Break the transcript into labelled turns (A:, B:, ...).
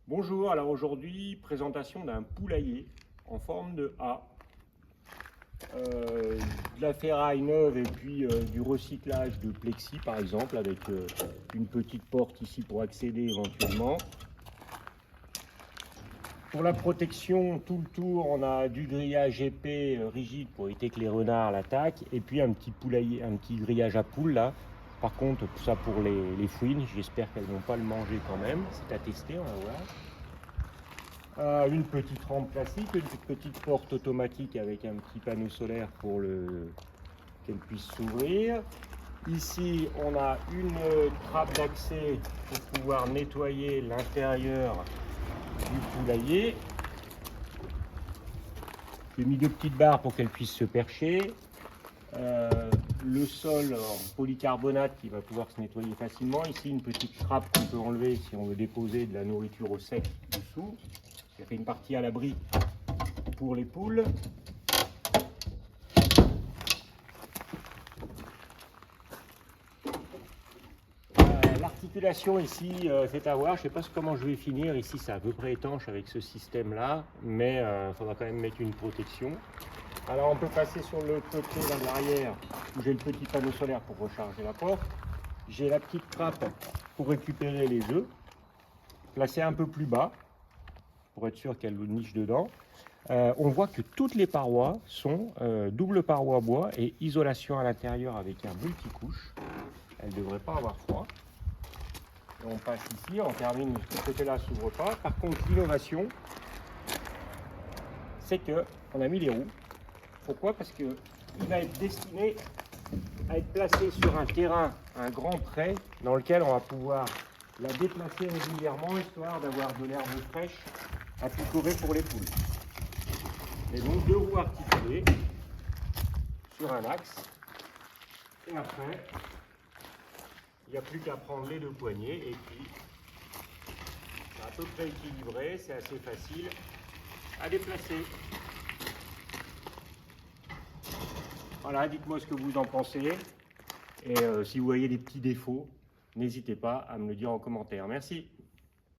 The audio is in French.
A: Bonjour, alors aujourd'hui, présentation d'un poulailler en forme de A. De la ferraille neuve et puis du recyclage de plexi par exemple, avec une petite porte ici pour accéder éventuellement. Pour la protection, tout le tour, on a du grillage épais rigide pour éviter que les renards l'attaquent, et puis un petit poulailler, un petit grillage à poules là. Par contre, ça pour les fouines, j'espère qu'elles ne vont pas le manger quand même. C'est à tester, on va voir. Une petite rampe classique, une petite porte automatique avec un petit panneau solaire pour qu'elle puisse s'ouvrir. Ici, on a une trappe d'accès pour pouvoir nettoyer l'intérieur du poulailler. J'ai mis deux petites barres pour qu'elle puisse se percher. Le sol en polycarbonate qui va pouvoir se nettoyer facilement. Ici, une petite trappe qu'on peut enlever si on veut déposer de la nourriture au sec dessous. J'ai fait une partie à l'abri pour les poules. L'articulation ici, c'est à voir. Je ne sais pas comment je vais finir. Ici, c'est à peu près étanche avec ce système-là, mais il faudra quand même mettre une protection. Alors, on peut passer sur le côté là, de l'arrière où j'ai le petit panneau solaire pour recharger la porte. J'ai la petite trappe pour récupérer les œufs, placée un peu plus bas pour être sûr qu'elle niche dedans. On voit que toutes les parois sont double paroi bois et isolation à l'intérieur avec un multicouche. Elle ne devrait pas avoir froid. Et on passe ici, on termine, ce côté-là s'ouvre pas. Par contre, l'innovation, c'est qu'on a mis les roues. Pourquoi? Parce qu'il va être destiné à être placé sur un terrain, un grand pré, dans lequel on va pouvoir la déplacer régulièrement, histoire d'avoir de l'herbe fraîche à picorer pour les poules. Et donc deux roues articulées sur un axe. Et après, il n'y a plus qu'à prendre les deux poignées et puis c'est à peu près équilibré, c'est assez facile à déplacer. Voilà, dites-moi ce que vous en pensez. Et si vous voyez des petits défauts, n'hésitez pas à me le dire en commentaire. Merci.